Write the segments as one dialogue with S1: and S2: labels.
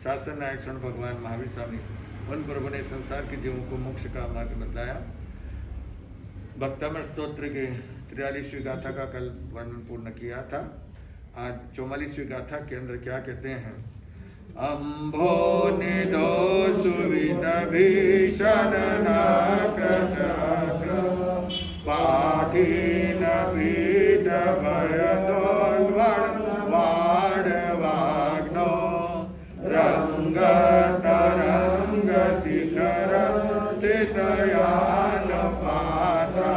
S1: शासन नायक स्वर्ण भगवान महावीर स्वामी वन प्रभु ने संसार के जीवों को मोक्ष का मार्ग बताया। भक्तामृत स्तोत्र के 43वीं गाथा का कल वर्णन पूर्ण किया था। आज 44वीं गाथा के अंदर क्या कहते हैं? अम्भो निधो सुविधा भीषण नाक्रचाग्र पाठीन पीठ भयदोल्वण वाडवाग्नो रंग तरंग शिखर स्थितयान पात्रा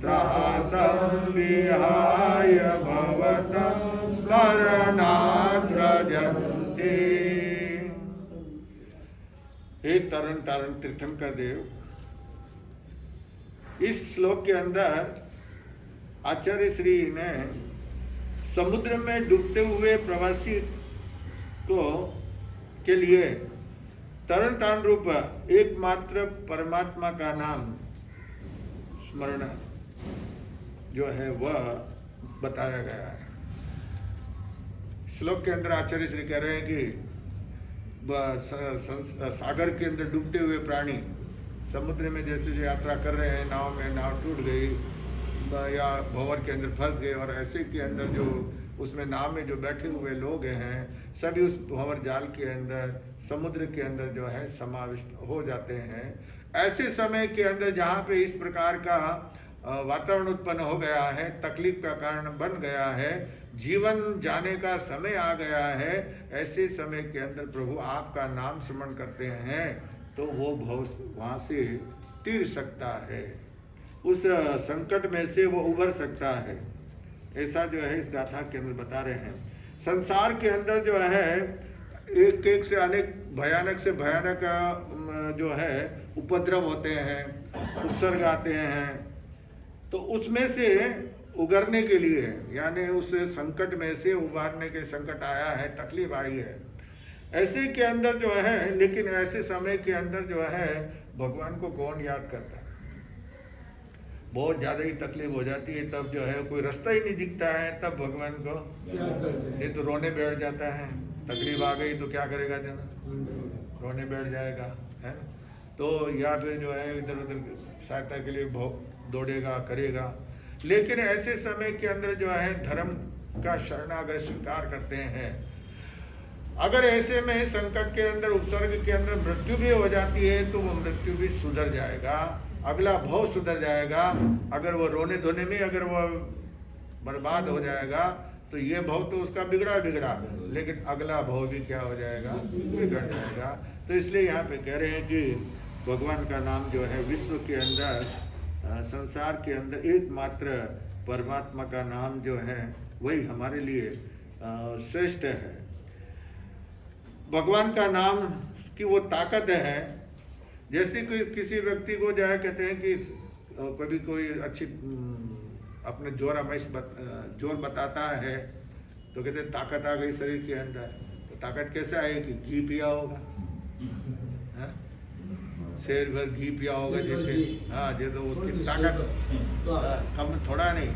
S1: त्रासं विहाय भवत स्मरणाद्रजन्ते। हे तरण तारण तीर्थंकर देव, इस श्लोक के अंदर आचार्य श्री ने समुद्र में डूबते हुए प्रवासी को के लिए तरण तारण रूप एकमात्र परमात्मा का नाम स्मरण जो है वह बताया गया है। श्लोक के अंदर आचार्य श्री कह रहे हैं कि सागर के अंदर डूबते हुए प्राणी समुद्र में जैसे यात्रा कर रहे हैं, नाव में नाव टूट गई या भंवर के अंदर फंस गए और ऐसे के अंदर जो उसमें नाव में जो बैठे हुए लोग हैं सभी उस भंवर जाल के अंदर समुद्र के अंदर जो है समाविष्ट हो जाते हैं। ऐसे समय के अंदर जहाँ पे इस प्रकार का वातावरण उत्पन्न हो गया है, तकलीफ का कारण बन गया है, जीवन जाने का समय आ गया है, ऐसे समय के अंदर प्रभु आपका नाम स्मरण करते हैं तो वो भव वहाँ से तीर सकता है, उस संकट में से वो उभर सकता है। ऐसा जो है इस गाथा के अंदर बता रहे हैं। संसार के अंदर जो है एक एक से अनेक भयानक से भयानक जो है उपद्रव होते हैं, उत्सर्ग आते हैं, तो उसमें से उगरने के लिए यानी उस संकट में से उबारने के संकट आया है, तकलीफ आई है, ऐसे के अंदर जो है, लेकिन ऐसे समय के अंदर जो है भगवान को कौन याद करता है? बहुत ज़्यादा ही तकलीफ हो जाती है, तब जो है कोई रास्ता ही नहीं दिखता है, तब भगवान को याद करते हैं। ये तो रोने बैठ जाता है, तकलीफ आ गई तो क्या करेगा जना, रोने बैठ जाएगा, है ना? तो या फिर जो है इधर उधर सहायता के लिए दौड़ेगा करेगा। लेकिन ऐसे समय के अंदर जो है धर्म का शरणागत स्वीकार करते हैं। अगर ऐसे में संकट के अंदर उपसर्ग के अंदर मृत्यु भी हो जाती है तो वो मृत्यु भी सुधर जाएगा, अगला भव सुधर जाएगा। अगर वो रोने धोने में अगर वो बर्बाद हो जाएगा तो ये भव तो उसका बिगड़ा, लेकिन अगला भव भी क्या हो जाएगा, बिगड़ जाएगा। तो इसलिए यहाँ पे कह रहे हैं कि भगवान का नाम जो है विश्व के अंदर संसार के अंदर एकमात्र परमात्मा का नाम जो है वही हमारे लिए श्रेष्ठ है। भगवान का नाम की वो ताकत है, जैसे कोई किसी व्यक्ति को जो है कहते हैं कि कभी कोई अच्छी अपने जोर बताता है तो कहते हैं ताकत आ गई शरीर के अंदर। तो ताकत कैसे आएगी? घी पिया होगा, शेर भर घी पिया होगा जैसे, हाँ जैसे उसकी ताकत कम थोड़ा नहीं,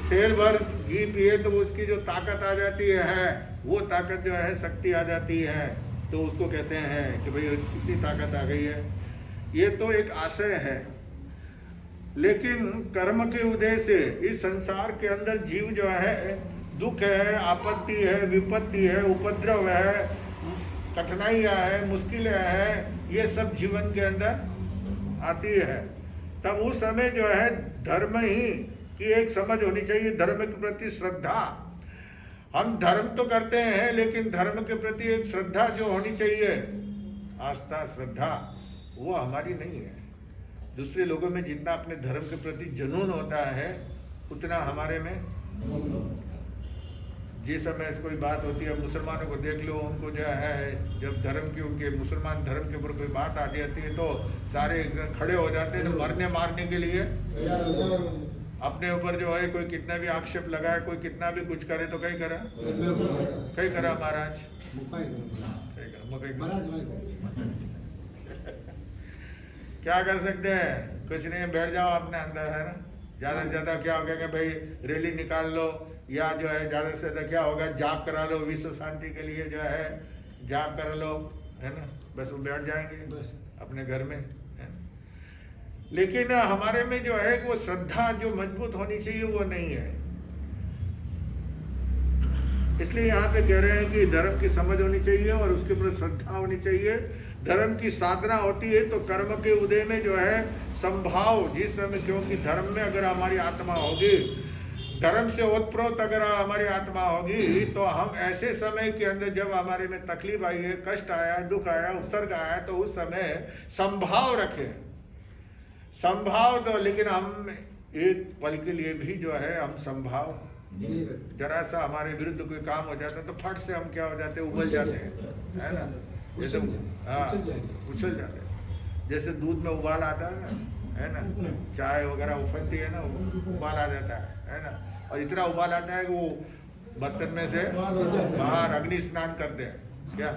S1: शेर भर घी पिए तो उसकी जो ताकत आ जाती है वो ताकत जो है शक्ति आ जाती है, तो उसको कहते हैं कि भाई कितनी ताकत आ गई है। ये तो एक आशय है, लेकिन कर्म के उदय से इस संसार के अंदर जीव जो है दुख है, आपत्ति है, विपत्ति है, उपद्रव है, कठिनाइयाँ है, मुश्किलें हैं, ये सब जीवन के अंदर आती है। तब उस समय जो है धर्म ही की एक समझ होनी चाहिए, धर्म के प्रति श्रद्धा। हम धर्म तो करते हैं लेकिन धर्म के प्रति एक श्रद्धा जो होनी चाहिए, आस्था श्रद्धा, वो हमारी नहीं है। दूसरे लोगों में जितना अपने धर्म के प्रति जुनून होता है उतना हमारे में। जिस समय कोई बात होती है, मुसलमानों को देख लो, उनको जो है जब धर्म की उनके मुसलमान धर्म के ऊपर कोई बात आ जाती है तो सारे खड़े हो जाते हैं, तो मरने मारने के लिए अपने ऊपर जो है कोई कितना भी आक्षेप लगाए, कोई कितना भी कुछ करे तो कहीं करा महाराज, क्या कर सकते हैं? कुछ नहीं, बैठ जाओ अपने अंदर, है ना। ज़्यादा से ज़्यादा क्या हो गया भाई रैली निकाल लो, या जो है ज़्यादा से ज़्यादा क्या होगा जाप करा लो विश्व शांति के लिए, जो है जाप कर लो, है ना, बस वो बैठ जाएंगे अपने घर में, है ना। लेकिन हमारे में जो है वो श्रद्धा जो मजबूत होनी चाहिए वो नहीं है। इसलिए यहाँ पे कह रहे हैं कि धर्म की समझ होनी चाहिए और उसके ऊपर श्रद्धा होनी चाहिए। धर्म की साधना होती है तो कर्म के उदय में जो है संभाव, जिस समय, क्योंकि धर्म में अगर हमारी आत्मा होगी, धर्म से ओतप्रोत अगर हमारी आत्मा होगी, तो हम ऐसे समय के अंदर जब हमारे में तकलीफ आई है, कष्ट आया, दुख आया, उपसर्ग आया, तो उस समय संभाव रखें, संभाव दो। लेकिन हम एक पल के लिए भी जो है हम संभाव, जरा सा हमारे विरुद्ध कोई काम हो जाता है तो फट से हम क्या हो जाते हैं, उबल जाते हैं, है ना, जैसे हाँ उछल जाते हैं। जैसे दूध में उबाल आता है ना, है ना, चाय वगैरह उफनती है ना, उबाल आ जाता है ना, और इतना उबाल आता है कि वो बर्तन में से बाहर अग्नि स्नान करते हैं, क्या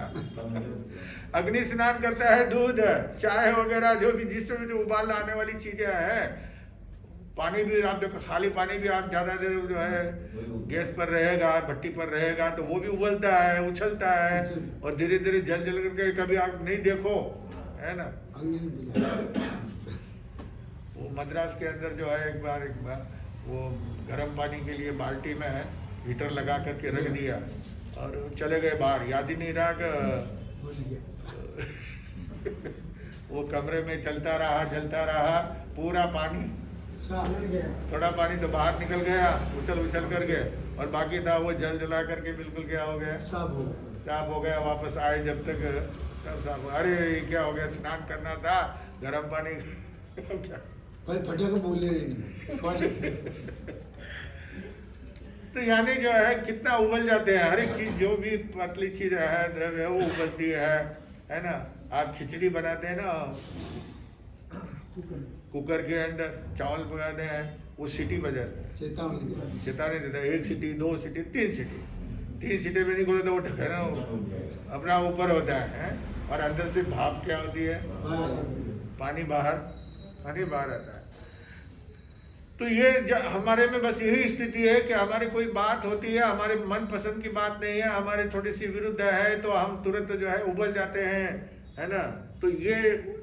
S1: अग्नि स्नान करता है दूध, चाय वगैरह जो भी, जिसमें भी जो उबाल आने वाली चीजें हैं। पानी भी आप देखो, खाली पानी भी आप ज़्यादा देर जो है गैस पर रहेगा, भट्टी पर रहेगा, तो वो भी उबलता है, उछलता है, और धीरे धीरे जल जल करके, कभी आप नहीं देखो, है ना। वो मद्रास के अंदर जो है एक बार वो गर्म पानी के लिए बाल्टी में है हीटर लगा करके रख दिया और चले गए बाहर, याद ही नहीं रहा कि वो कमरे में चलता रहा पूरा पानी, थोड़ा पानी तो बाहर निकल गया उछल कर के, और बाकी था वो जल जला करके बिल्कुल क्या हो गया, साफ हो गया। वापस आए जब तक तब साफ हो, अरे ये क्या हो गया, स्नान करना था, गर्म पानी क्या
S2: बोले
S1: तो यानी जो है कितना उबल जाते हैं, हर एक चीज जो भी पतली चीज है, द्रव्य है, वो उबलती है ना। आप खिचड़ी बनाते हैं ना कुकर के अंदर, चावल पकाते हैं, वो सीटी बजाते हैं, चेतावनी देता है, 1 सीटी 2 सीटी 3 सीटी, 3 सीटी में नहीं खोले तो वो ढक्कन अपना ऊपर होता है, और अंदर से भाप क्या होती है, पानी बाहर आता है। तो ये हमारे में बस यही स्थिति है कि हमारी कोई बात होती है, हमारे मन पसंद की बात नहीं है, हमारे थोड़ी सी विरुद्ध है, तो हम तुरंत जो है उबल जाते हैं, है ना। तो ये,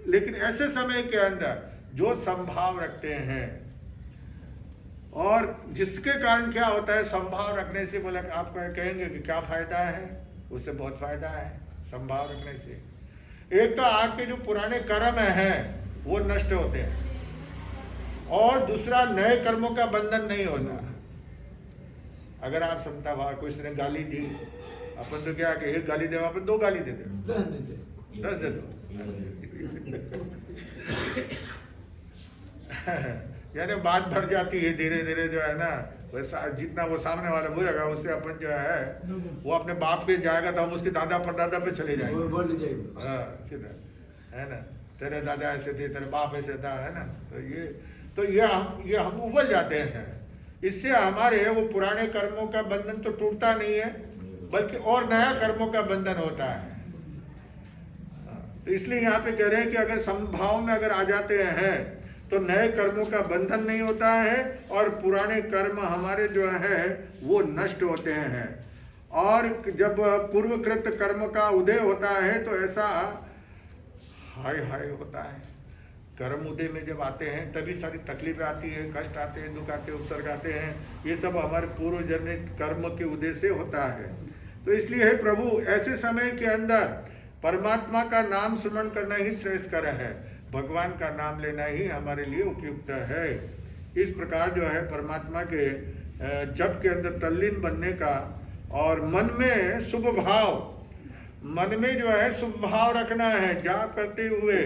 S1: लेकिन ऐसे समय के अंदर जो संभाव रखते हैं, और जिसके कारण क्या होता है, संभाव रखने से, बोला आप कहेंगे कि क्या फायदा है, उससे बहुत फायदा है संभाव रखने से। एक तो आपके जो पुराने कर्म हैं वो नष्ट होते हैं, और दूसरा नए कर्मों का बंधन नहीं होता। अगर आप समता भाव, कोई ने गाली दी, अपन तो क्या कि 1 गाली दे, अपन 2 गाली दे दो, 10 दे दो यानी बात बढ़ जाती है धीरे धीरे, जो है ना, वैसा जितना वो सामने वाला बोलेगा उससे अपन जो है वो अपने बाप पे जाएगा तो हम उसके दादा परदादा पे चले जाएंगे, हाँ सीधा, है ना, तेरे दादा ऐसे थे, तेरे बाप ऐसे था, है ना। तो ये हम उबल जाते हैं। इससे हमारे वो पुराने कर्मों का बंधन तो टूटता नहीं है, बल्कि और नया कर्मों का बंधन होता है। तो इसलिए यहाँ पे कह रहे हैं कि अगर संभाव में अगर आ जाते हैं तो नए कर्मों का बंधन नहीं होता है, और पुराने कर्म हमारे जो है वो नष्ट होते हैं। और जब पूर्वकृत कर्म का उदय होता है तो ऐसा हाय हाय होता है। कर्म उदय में जब आते हैं तभी सारी तकलीफें आती है, कष्ट आते हैं, दुख आते हैं, उपसर्ग आते हैं, ये सब हमारे पूर्व जन्म कर्म के उदय से होता है। तो इसलिए है प्रभु, ऐसे समय के अंदर परमात्मा का नाम स्मरण करना ही श्रेष्ठकर है, भगवान का नाम लेना ही हमारे लिए उपयुक्त है। इस प्रकार जो है परमात्मा के जप के अंदर तल्लीन बनने का, और मन में शुभ भाव, मन में जो है शुभ भाव रखना है जाप करते हुए,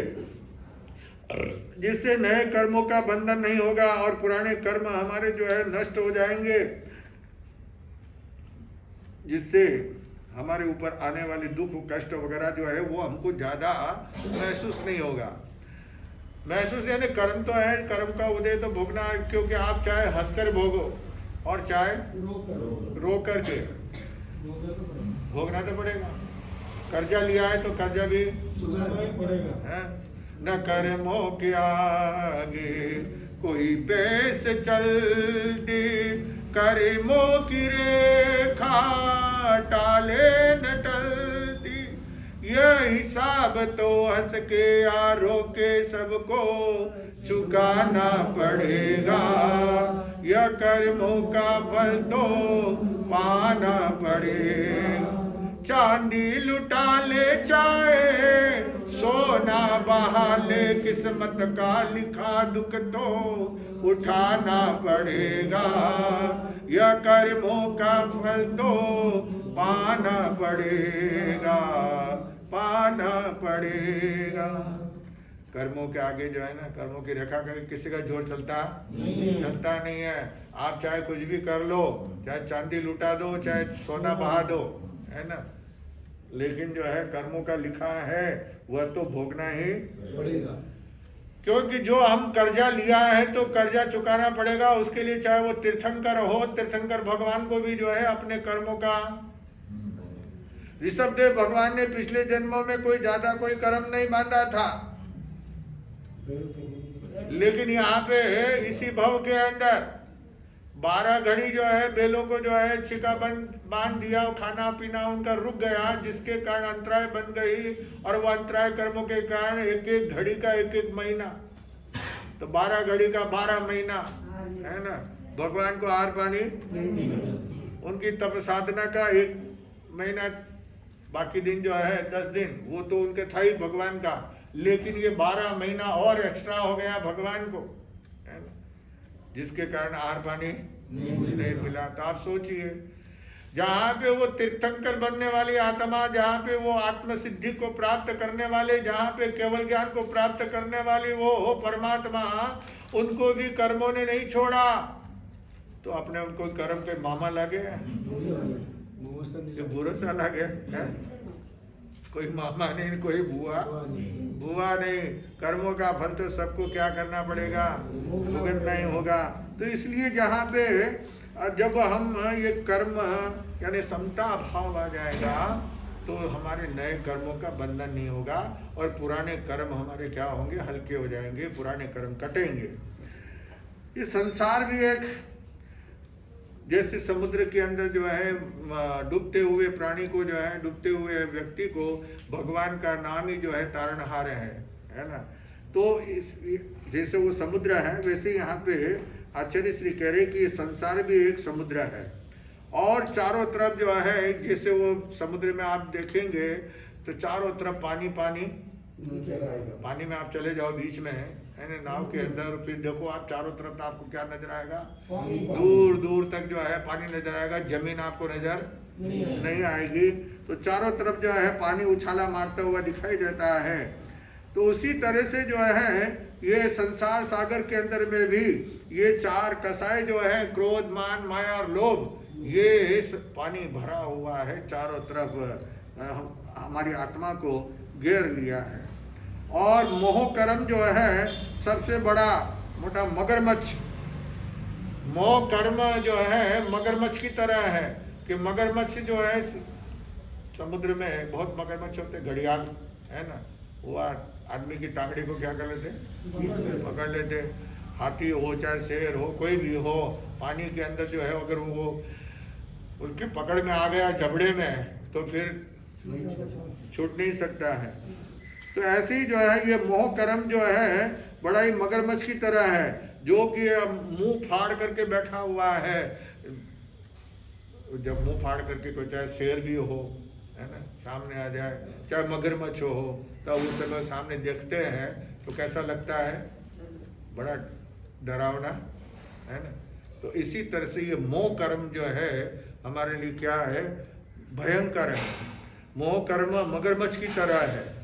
S1: जिससे नए कर्मों का बंधन नहीं होगा और पुराने कर्म हमारे जो है नष्ट हो जाएंगे, जिससे हमारे ऊपर आने वाले दुख कष्ट वगैरह जो है वो हमको ज़्यादा महसूस नहीं होगा। महसूस यानी कर्म तो है, कर्म का उदय तो भोगना, क्योंकि आप चाहे हंसकर भोगो और चाहे रो करके भोगना तो पड़ेगा। कर्जा लिया है तो कर्जा भी पड़ेगा। न कर्मों के आगे कोई बेस चलती, कर्मों की रेखा टाले न टलती, ये हिसाब तो हंस के या रो के सबको चुकाना पड़ेगा, यह कर्मों का फल तो पाना पड़ेगा। चांदी लुटा ले चाहे सोना बहा ले, किस्मत का लिखा दुख तो उठाना पड़ेगा, यह कर्मों का फल तो पाना पड़ेगा, पाना पड़ेगा। कर्मों के आगे जो है ना, कर्मों की रेखा का किसी का जोर चलता नहीं है। आप चाहे कुछ भी कर लो, चाहे चांदी लुटा दो, चाहे सोना बहा दो, है ना, लेकिन जो है कर्मों का लिखा है वह तो भोगना ही पड़ेगा। क्योंकि जो हम कर्जा लिया है तो कर्जा चुकाना पड़ेगा। उसके लिए चाहे वो तीर्थंकर हो, तीर्थंकर भगवान को भी जो है अपने कर्मों का, ऋषभदेव भगवान ने पिछले जन्मों में कोई ज्यादा कोई कर्म नहीं बांधा था, लेकिन यहाँ पे इसी भव के अंदर 12 घड़ी जो है बेलों को जो है छिका बांध दिया, खाना पीना उनका रुक गया, जिसके कारण अंतराय बन गई। और वो अंतराय कर्मों के कारण एक एक घड़ी का एक एक महीना, तो 12 घड़ी का 12 महीना, है ना। भगवान को आहार पानी, उनकी तप साधना का 1 महीना, बाकी दिन जो है 10 दिन वो तो उनके था ही भगवान का, लेकिन ये 12 महीना और एक्स्ट्रा हो गया भगवान को, है ना, जिसके कारण आहार पानी नहीं मिला। तो आप सोचिए, जहाँ पे वो तीर्थंकर बनने वाली आत्मा, जहाँ पे वो आत्म सिद्धि को प्राप्त करने वाले, जहाँ पे केवल ज्ञान को प्राप्त करने वाली वो हो परमात्मा, उनको भी कर्मों ने नहीं छोड़ा। तो अपने उनको कर्म पे मामा लगे, बुरा सा लगे, कोई मामा नहीं, कोई बुआ नहीं। कर्मों का फल तो सबको क्या करना पड़ेगा, भुगतना ही होगा। तो इसलिए जहाँ पे जब हम ये कर्म यानी समता भाव आ जाएगा तो हमारे नए कर्मों का बंधन नहीं होगा, और पुराने कर्म हमारे क्या होंगे, हल्के हो जाएंगे, पुराने कर्म कटेंगे। ये संसार भी एक जैसे समुद्र के अंदर जो है डूबते हुए प्राणी को जो है, डूबते हुए व्यक्ति को भगवान का नाम ही जो है तारणहार है ना। तो इस जैसे वो समुद्र है, वैसे यहाँ पे आचार्य श्री कह रहे कि संसार भी एक समुद्र है, और चारों तरफ जो है, जैसे वो समुद्र में आप देखेंगे तो चारों तरफ पानी पानी, पानी में आप चले जाओ बीच में, है ना, नाव के अंदर, फिर देखो आप चारों तरफ आपको क्या नजर आएगा, दूर दूर तक जो है पानी नजर आएगा, जमीन आपको नजर नहीं आएगी। तो चारों तरफ जो है पानी उछाला मारता हुआ दिखाई देता है। तो उसी तरह से जो है ये संसार सागर के अंदर में भी ये 4 कसाय जो है, क्रोध, मान, माया और लोभ, ये पानी भरा हुआ है, चारों तरफ हमारी आत्मा को घेर लिया है। और मोह कर्म जो है सबसे बड़ा मोटा मगरमच्छ, मोह कर्म जो है मगरमच्छ की तरह है, कि मगरमच्छ जो है समुद्र में बहुत मगरमच्छ होते, घड़ियाल, है ना, वो आदमी की टांगड़ी को क्या कर लेते, पकड़ लेते। हाथी हो चाहे शेर हो, कोई भी हो, पानी के अंदर जो है अगर वो उसकी पकड़ में आ गया जबड़े में, तो फिर छूट नहीं सकता है। तो ऐसे ही जो है ये मोह कर्म जो है बड़ा ही मगरमच्छ की तरह है, जो कि मुंह फाड़ करके बैठा हुआ है। जब मुंह फाड़ करके कोई चाहे शेर भी हो, है ना, सामने आ जाए, चाहे मगरमच्छ हो, तो उस समय सामने देखते हैं तो कैसा लगता है, बड़ा डरावना, है ना। तो इसी तरह से ये मोह कर्म जो है हमारे लिए क्या है, भयंकर है। मोह कर्म मगरमच्छ की तरह है।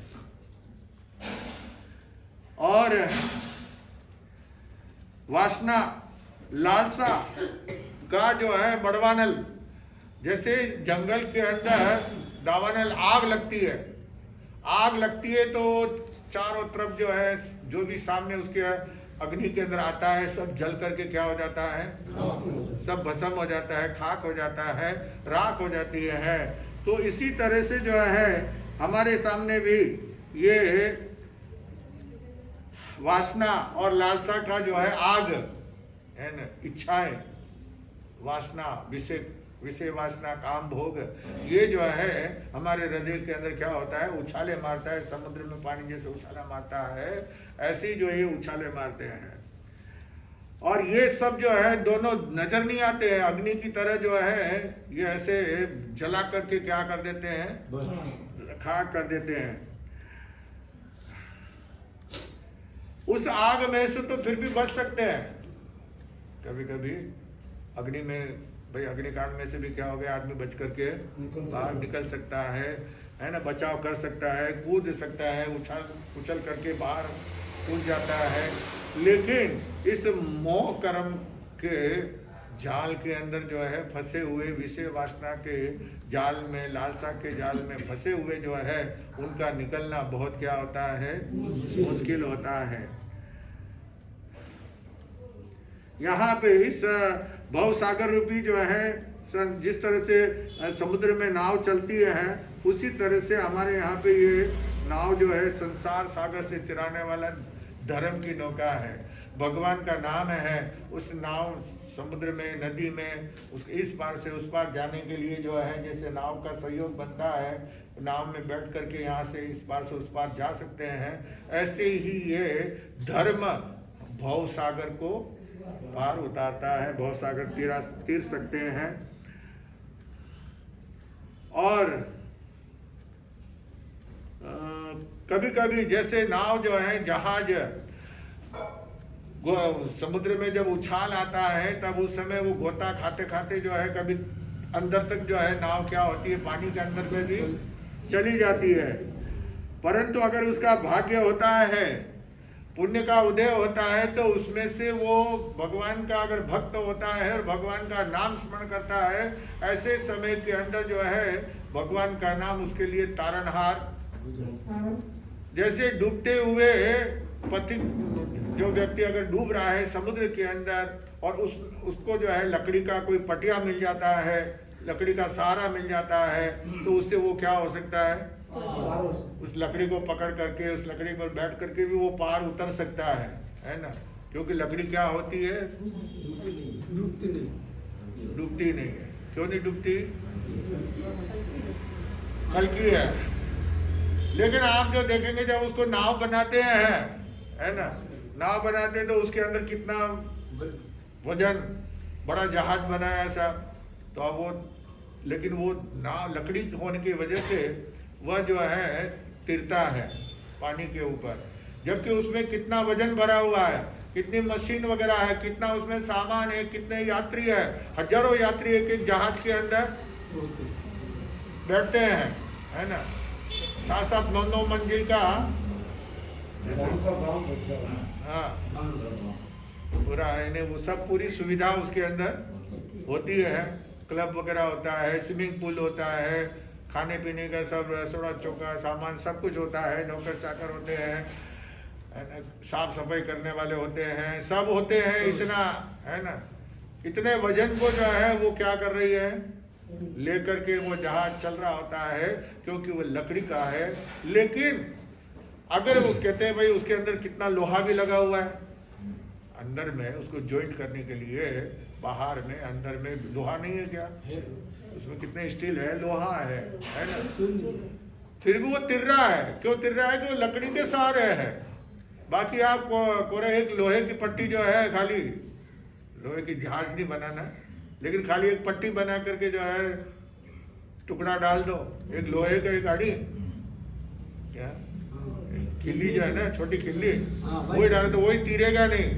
S1: और वासना, लालसा का जो है बड़वानल, जैसे जंगल के अंदर दावानल आग लगती है, आग लगती है तो चारों तरफ जो है जो भी सामने उसके अग्नि के अंदर आता है सब जल करके क्या हो जाता है, सब भस्म हो जाता है, खाक हो जाता है, राख हो जाती है। तो इसी तरह से जो है हमारे सामने भी ये वासना और लालसा का जो है आग है ना, इच्छाएं, वासना, विषय विषय वासना, काम भोग, ये जो है हमारे हृदय के अंदर क्या होता है, उछाले मारता है। समुद्र में पानी जैसे उछाला मारता है, ऐसे ही जो ये उछाले मारते हैं। और ये सब जो है दोनों नजर नहीं आते हैं, अग्नि की तरह जो है ये ऐसे जला करके क्या कर देते हैं, खाक कर देते हैं। उस आग में से तो फिर भी बच सकते हैं। कभी कभी अग्नि में, भाई अग्निकांड में से भी क्या हो गया, आदमी बच करके बाहर निकल सकता है ना, बचाव कर सकता है, कूद सकता है, उछल करके बाहर कूद जाता है। लेकिन इस मोह कर्म के जाल के अंदर जो है फंसे हुए, विषय वासना के जाल में, लालसा के जाल में फंसे हुए जो है, उनका निकलना बहुत क्या होता है, मुश्किल होता है। यहाँ पे इस भवसागर रूपी जो है, जिस तरह से समुद्र में नाव चलती है, उसी तरह से हमारे यहाँ पे ये नाव जो है संसार सागर से तिराने वाला धर्म की नौका है। भगवान का नाम है। उस नाव समुद्र में, नदी में, उस इस पार से उस पार जाने के लिए जो है, जैसे नाव का सहयोग बनता है, नाव में बैठ करके यहाँ से इस पार से उस पार जा सकते हैं, ऐसे ही ये धर्म भव सागर को पार उतारता है, भव सागर तीर सकते हैं। और कभी कभी जैसे नाव जो है, जहाज समुद्र में जब उछाल आता है, तब उस समय वो गोता खाते खाते जो है कभी अंदर तक जो है नाव क्या होती है, पानी के अंदर में भी चली जाती है। परंतु अगर उसका भाग्य होता है, पुण्य का उदय होता है, तो उसमें से वो भगवान का अगर भक्त होता है और भगवान का नाम स्मरण करता है, ऐसे समय के अंदर जो है भगवान का नाम उसके लिए तारणहार। जैसे डूबते हुए पथिक जो व्यक्ति अगर डूब रहा है समुद्र के अंदर, और उसको जो है लकड़ी का कोई पटिया मिल जाता है, लकड़ी का सहारा मिल जाता है, तो उससे वो क्या हो सकता है, उस लकड़ी को पकड़ करके, उस लकड़ी पर बैठ करके भी वो पार उतर सकता है ना। क्योंकि लकड़ी क्या होती है, डूबती नहीं है। क्यों नहीं डूबती, हल्की है। लेकिन आप जो देखेंगे जब उसको नाव बनाते हैं, है ना, नाव बनाते हैं तो उसके अंदर कितना वजन, बड़ा जहाज बनाया ऐसा, तो अब वो, लेकिन वो नाव लकड़ी होने की वजह से वह जो है तिरता है पानी के ऊपर, जबकि उसमें कितना वजन भरा हुआ है, कितनी मशीन वगैरह है, कितना उसमें सामान है, कितने यात्री है, हजारों यात्री एक एक जहाज के अंदर बैठते हैं, है ना। 7-7 9 मंजिल का, हाँ पूरा है, वो सब पूरी सुविधा उसके अंदर होती है। क्लब वगैरह होता है, स्विमिंग पूल होता है, खाने पीने का सब रसोड़ा चौका सामान सब कुछ होता है, नौकर चाकर होते हैं, साफ सफाई करने वाले होते हैं, सब होते हैं, इतना है ना। इतने वजन को जो है वो क्या कर रही है, लेकर के वो जहाज चल रहा होता है, क्योंकि वो लकड़ी का है। लेकिन अगर वो कहते हैं भाई उसके अंदर कितना लोहा भी लगा हुआ है, अंदर में उसको ज्वाइंट करने के लिए, बाहर में अंदर में लोहा नहीं है क्या, उसमें कितने स्टील है, लोहा है ना, फिर भी वो तिर रहा है। क्यों तिर रहा है, कि वो लकड़ी के सहारे है। बाकी आप कोरे एक लोहे की पट्टी जो है, खाली लोहे की जहाज नहीं बनाना, लेकिन खाली एक पट्टी बना करके जो है टुकड़ा डाल दो, एक लोहे का एक आड़ी, क्या खिल्ली जो है ना, छोटी खिल्ली, वही डाले तो वही तीरेगा नहीं,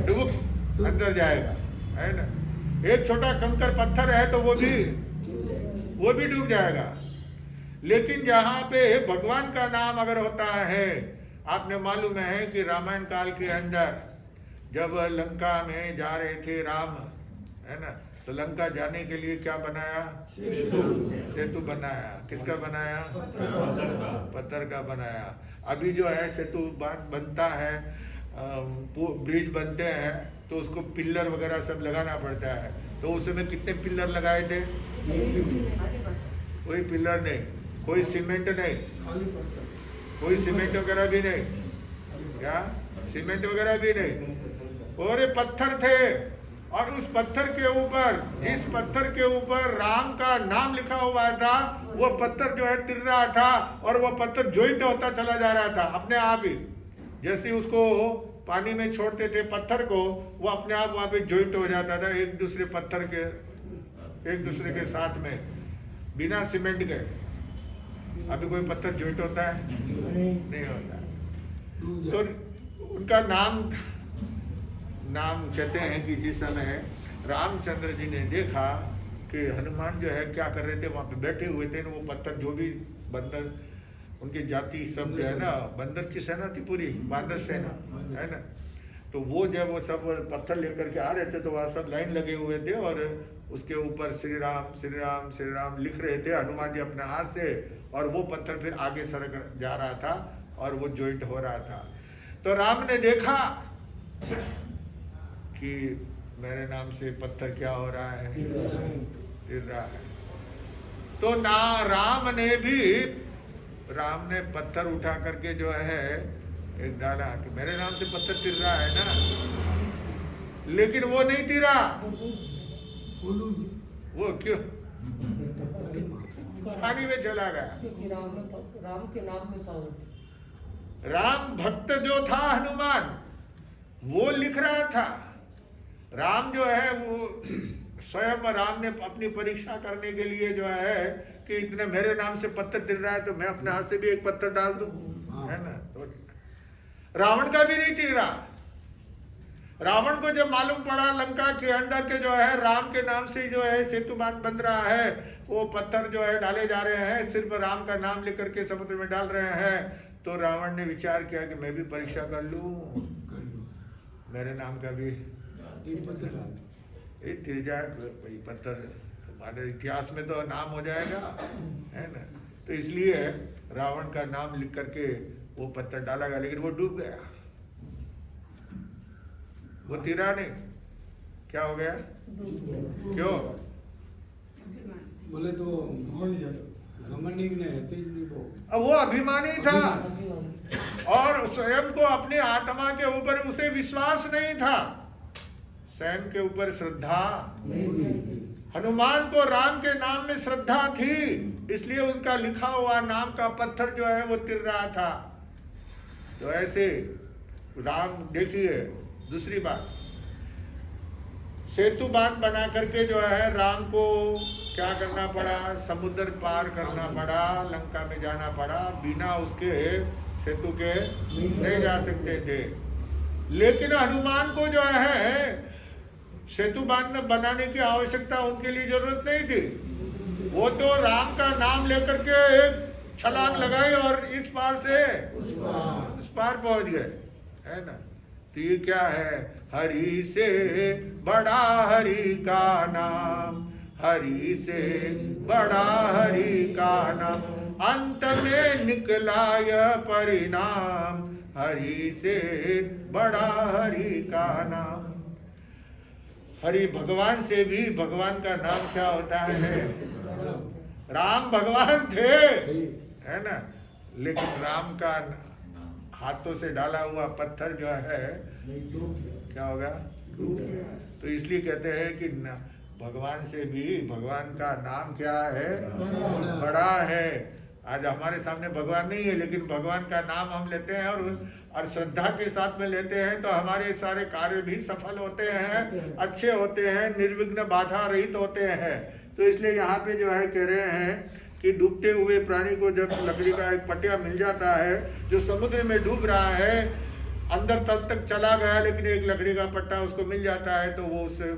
S1: डुबुक अंदर जाएगा, है ना। एक छोटा कंकर पत्थर है तो वो भी डूब जाएगा। लेकिन जहाँ पे भगवान का नाम अगर होता है, आपने मालूम है कि रामायण काल के अंदर जब लंका में जा रहे थे राम, है ना, तो लंका जाने के लिए क्या बनाया, सेतु बनाया। किसका बनाया, पत्थर का बनाया। अभी जो है सेतु बनता है, ब्रिज बनते हैं, तो उसको पिल्लर वगैरह सब लगाना पड़ता है। तो उस समय कितने पिल्लर लगाए थे, कोई पिल्लर नहीं, कोई सीमेंट नहीं, कोई सीमेंट वगैरह भी नहीं, क्या सीमेंट वगैरह भी नहीं, और ये पत्थर थे, और उस पत्थर के ऊपर, जिस पत्थर के ऊपर राम का नाम लिखा हुआ था, वो पत्थर जो है तिर रहा था और वो पत्थर ज्वाइंट होता चला जा रहा था अपने आप ही। जैसे उसको पानी में छोड़ते थे पत्थर को, वो अपने आप वहां पे ज्वाइंट हो जाता था एक दूसरे पत्थर के, एक दूसरे के साथ में, बिना सीमेंट के। अभी कोई पत्थर ज्वाइंट होता है? नहीं होता। तो उनका नाम कहते हैं कि जिस समय रामचंद्र जी ने देखा कि हनुमान जो है क्या कर रहे थे, वहां पे बैठे हुए थे, वो पत्थर जो भी बंदर उनकी जाति सब जो है ना, बंदर की सेना थी पूरी, बांदर सेना है ना, तो वो जब वो सब पत्थर लेकर के आ रहे थे तो वहाँ सब लाइन लगे हुए थे और उसके ऊपर श्री राम श्री राम श्री राम लिख रहे थे हनुमान जी अपने हाथ से, और वो पत्थर फिर आगे सरक जा रहा था और वो ज्वाइंट हो रहा था। तो राम ने देखा कि मेरे नाम से पत्थर क्या हो रहा है, गिर रहा है। तो ना राम ने पत्थर उठा करके जो है एक डाला कि मेरे नाम से पत्थर तिर रहा है ना, लेकिन वो नहीं तिरा। वो क्यों? पानी में चला गया।
S2: राम के नाम में था।
S1: राम भक्त जो था हनुमान, वो लिख रहा था। राम जो है वो स्वयं राम ने अपनी परीक्षा करने के लिए जो है कि इतने मेरे नाम से पत्थर तिर रहा है तो मैं अपने हाथ से भी एक पत्थर डाल दूं, है ना। तो रावण का भी नहीं तिरा। रावण को जब मालूम पड़ा लंका के अंदर के जो है राम के नाम से जो है सेतु बांध बन रहा है, वो पत्थर जो है डाले जा रहे हैं, सिर्फ राम का नाम लेकर के समुद्र में डाल रहे हैं, तो रावण ने विचार किया कि मैं भी परीक्षा कर लूं, मेरे नाम का भी तिर जाए पत्थर, हमारे इतिहास में तो नाम हो जाएगा, है ना। तो इसलिए रावण का नाम लिख करके वो पत्थर डाला गया, लेकिन वो डूब गया, वो तिरा नहीं। क्या हो गया? क्यों?
S3: बोले तो
S1: अब वो अभिमानी था और स्वयं को अपने आत्मा के ऊपर उसे विश्वास नहीं था, स्वयं के ऊपर श्रद्धा। हनुमान को राम के नाम में श्रद्धा थी, इसलिए उनका लिखा हुआ नाम का पत्थर जो है वो तिर रहा था। तो ऐसे राम, देखिए दूसरी बात, सेतु बांध बना करके जो है राम को क्या करना पड़ा, समुद्र पार करना पड़ा, लंका में जाना पड़ा, बिना उसके सेतु के नहीं जा सकते थे। लेकिन हनुमान को जो है सेतु बांध बनाने की आवश्यकता उनके लिए जरूरत नहीं थी। वो तो राम का नाम लेकर के एक छलांग लगाई और इस पार से उस पार पहुंच गए, है ना। तो ये क्या है? हरि से बड़ा हरि का नाम, हरि से बड़ा हरि का नाम, अंत में निकला यह परिणाम, हरि से बड़ा हरि का नाम। हरि भगवान से भी भगवान का नाम क्या होता है? राम भगवान थे, है ना, लेकिन राम का हाथों से डाला हुआ पत्थर जो है क्या होगा? तो इसलिए कहते हैं कि भगवान से भी भगवान का नाम क्या है? बड़ा है। आज हमारे सामने भगवान नहीं है, लेकिन भगवान का नाम हम लेते हैं और श्रद्धा के साथ में लेते हैं, तो हमारे सारे कार्य भी सफल होते हैं, अच्छे होते हैं, निर्विघ्न बाधा रहित होते हैं। तो इसलिए यहाँ पे जो है कह रहे हैं कि डूबते हुए प्राणी को जब लकड़ी का एक पटिया मिल जाता है, जो समुद्र में डूब रहा है, अंदर तल तक चला गया, लेकिन एक लकड़ी का पट्टा उसको मिल जाता है, तो वो उससे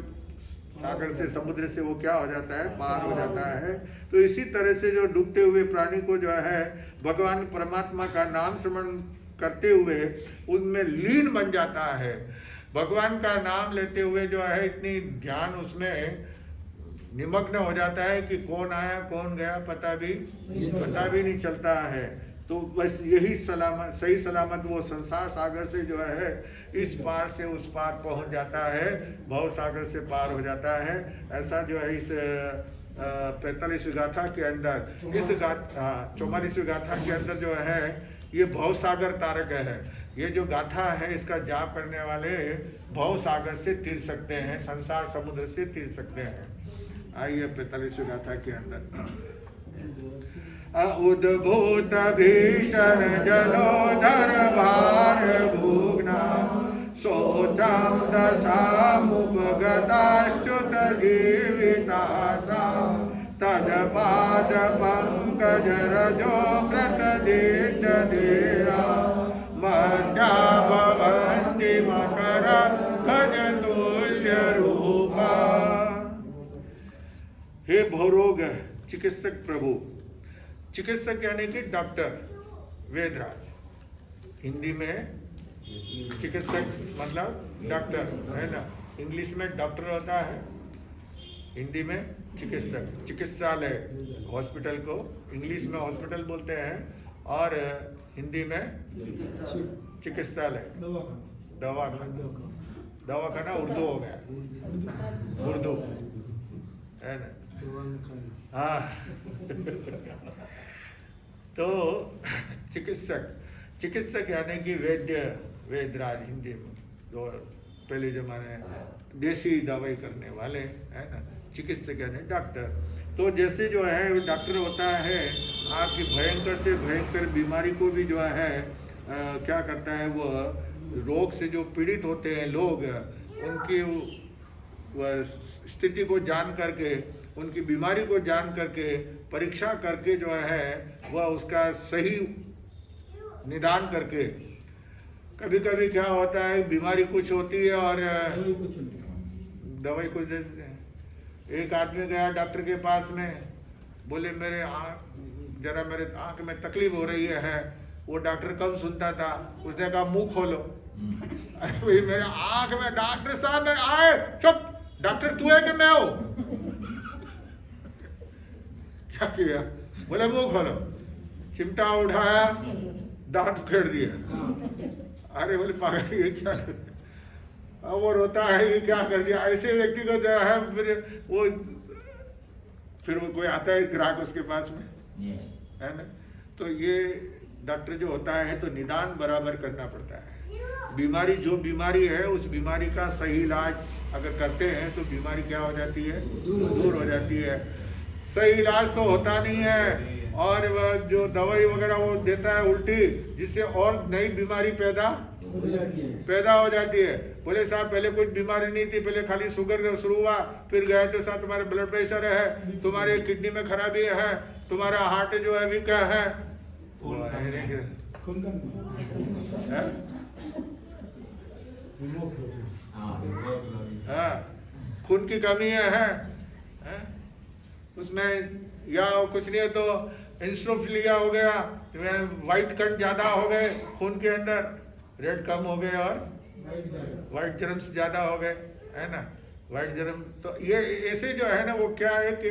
S1: सागर से, समुद्र से वो क्या हो जाता है? पार हो जाता है। तो इसी तरह से जो डूबते हुए प्राणी को जो है भगवान परमात्मा का नाम स्मरण करते हुए उनमें लीन बन जाता है। भगवान का नाम लेते हुए जो है इतनी ध्यान उसमें निमग्न हो जाता है कि कौन आया कौन गया पता भी नहीं चलता है। तो बस यही सलामत, सही सलामत वो संसार सागर से जो है इस पार से उस पार पहुंच जाता है, भव सागर से पार हो जाता है। ऐसा जो है इस 45वीं गाथा के अंदर, इस 44वीं गाथा के अंदर जो है ये भवसागर तारक है। ये जो गाथा है इसका जाप करने वाले भवसागर से तीर सकते हैं, संसार समुद्र से तीर सकते हैं। आइए 45वीं गाथा के अंदर। उद्भूत भीषण जलोधर भार भुग्ना शोचम दशामुपगताच्युत जीवितासा तदपाद पंकज रजो प्रतदीच धीरा मध्या भवन्ति मकर गज तुल्य रूपा। हे भवरोग चिकित्सक प्रभु, चिकित्सक यानी कि डॉक्टर, वेदराज। हिंदी में चिकित्सक मतलब डॉक्टर है ना, इंग्लिश में डॉक्टर होता है, हिंदी में चिकित्सक। चिकित्सालय हॉस्पिटल को इंग्लिश में हॉस्पिटल बोलते हैं और हिंदी में चिकित्सालय दवाखाना उर्दू हो गया, उर्दू है ना। हाँ तो चिकित्सक यानी कि वैद्य, वेदराज हिंदी में, जो पहले जमाने देसी दवाई करने वाले है ना। चिकित्सक यानी डॉक्टर। तो जैसे जो है डॉक्टर होता है आपकी भयंकर से भयंकर बीमारी को भी जो है क्या करता है, वो रोग से जो पीड़ित होते हैं लोग, उनकी स्थिति को जान करके, उनकी बीमारी को जान करके, परीक्षा करके जो है वह उसका सही निदान करके। कभी कभी क्या होता है, बीमारी कुछ होती है और दवाई कुछ दे देते हैं। एक आदमी गया डॉक्टर के पास में, बोले मेरे आँख में तकलीफ हो रही है। वो डॉक्टर कम सुनता था, उसने कहा मुंह खोलो। अरे भाई मेरे आँख में डॉक्टर साहब में आए, चुप, डॉक्टर तू है कि मैं हूँ? क्या किया, बोले मुंह खोलो। चिमटा उठाया, दांत उखेड़ दिया। अरे बोले पागल ये क्या, अब वो रोता है ये क्या कर दिया। ऐसे व्यक्ति को जो है फिर वो कोई आता है ग्राहक उसके पास में है ना। तो ये डॉक्टर जो होता है तो निदान बराबर करना पड़ता है। बीमारी जो बीमारी है उस बीमारी का सही इलाज अगर करते हैं तो बीमारी क्या हो जाती है, दूर हो जाती है। सही इलाज तो होता नहीं है और वह जो दवाई वगैरह वो देता है उल्टी, जिससे और नई बीमारी पैदा हो जाती है। बोले साहब पहले कुछ बीमारी नहीं थी, पहले खाली शुगर शुरू हुआ, फिर गए तो साहब तुम्हारे ब्लड प्रेशर है, तुम्हारे किडनी में खराबी है, तुम्हारा हार्ट जो है वीक है, खून की कमी है? उसमें या कुछ नहीं है तो इंस्ट्रोफिलिया हो गया, व्हाइट कण ज्यादा हो गए खून के अंदर, रेड कम हो गए और व्हाइट जर्म्स ज्यादा हो गए है ना, व्हाइट जर्म। तो ये ऐसे जो है ना वो क्या है कि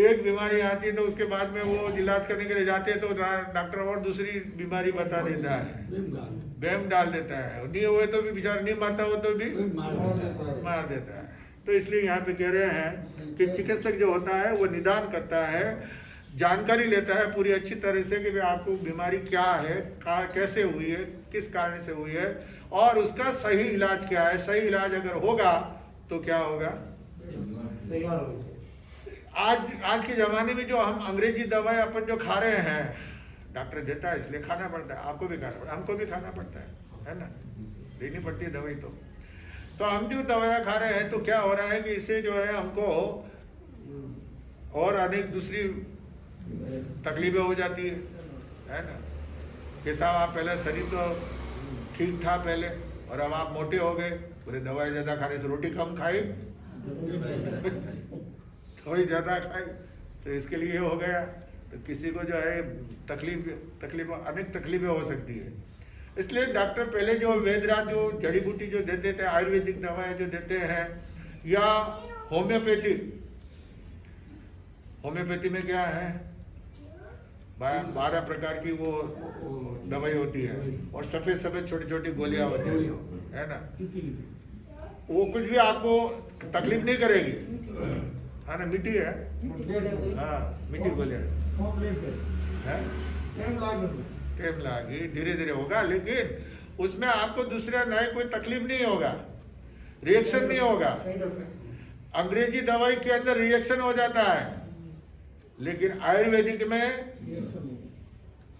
S1: एक बीमारी आती है तो उसके बाद में वो इलाज करने के लिए जाते हैं तो डॉक्टर और दूसरी बीमारी बता देता है, बैम डाल देता है। नहीं हुए तो भी बेचारा नहीं मरता हो तो भी मार देता है। तो इसलिए यहाँ पे कह रहे हैं कि चिकित्सक जो होता है वो निदान करता है, जानकारी लेता है पूरी अच्छी तरह से कि आपको बीमारी क्या है, कैसे हुई है, किस कारण से हुई है और उसका सही इलाज क्या है। सही इलाज अगर होगा तो क्या होगा। आज के ज़माने में जो हम अंग्रेजी दवाएं अपन जो खा रहे हैं, डॉक्टर देता है इसलिए खाना पड़ता है, आपको भी खाना पड़ता है, हमको भी खाना पड़ता है ना, देनी पड़ती है दवाई। तो हम जो दवाइयाँ खा रहे हैं तो क्या हो रहा है कि इससे जो है हमको और अनेक दूसरी तकलीफें हो जाती है ना। कि साहब आप पहले शरीर तो ठीक था पहले और अब आप मोटे हो गए, पूरे दवाई ज़्यादा खाने से रोटी कम खाई थोड़ी ज़्यादा खाई तो इसके लिए हो गया। तो किसी को जो है तकलीफ अनेक तकलीफें हो सकती है। इसलिए डॉक्टर पहले जो वेदराज जो जड़ी बूटी जो देते थे, आयुर्वेदिक दवाएं जो देते हैं या होम्योपैथी में क्या है 12 प्रकार की वो दवाई होती है और सफेद छोटी छोटी गोलियां होती है ना। वो कुछ भी आपको तकलीफ नहीं करेगी है ना, मीठी है, हाँ मीठी गोलियां है। टाइम लगेगी, धीरे धीरे होगा, लेकिन उसमें आपको दूसरा नए कोई तकलीफ नहीं होगा, रिएक्शन नहीं होगा। अंग्रेजी दवाई के अंदर रिएक्शन हो जाता है, लेकिन आयुर्वेदिक में,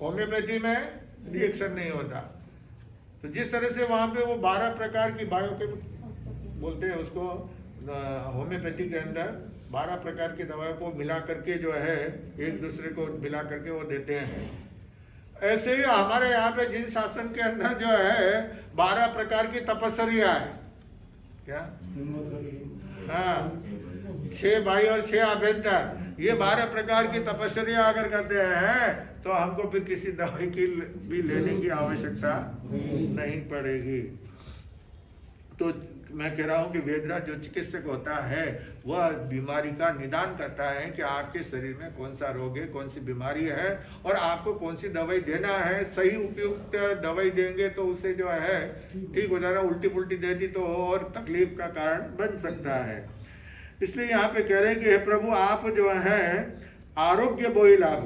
S1: होम्योपैथी में रिएक्शन नहीं होता। तो जिस तरह से वहाँ पे वो 12 प्रकार की बायोकेमिकल बोलते हैं उसको, होम्योपैथी के अंदर 12 प्रकार की दवाओं को मिला करके जो है एक दूसरे को मिला करके वो देते हैं। ऐसे ही हमारे यहाँ पे जिन शासन के अंदर जो है 12 प्रकार की तपस्या है, क्या, हाँ, 6 भाई और 6 अभ्यंतर, ये 12 प्रकार की तपस्या अगर करते हैं तो हमको फिर किसी दवाई की भी लेने की आवश्यकता नहीं पड़ेगी। तो मैं कह रहा हूँ कि वेदराज जो चिकित्सक होता है वह बीमारी का निदान करता है कि आपके शरीर में कौन सा रोग है, कौन सी बीमारी है और आपको कौन सी दवाई देना है। सही उपयुक्त दवाई देंगे तो उसे जो है ठीक हो जाएगा, उल्टी पुल्टी दे दी तो और तकलीफ का कारण बन सकता है। इसलिए यहाँ पे कह रहे हैं कि हे प्रभु, आप जो है आरोग्य बोई लाभ,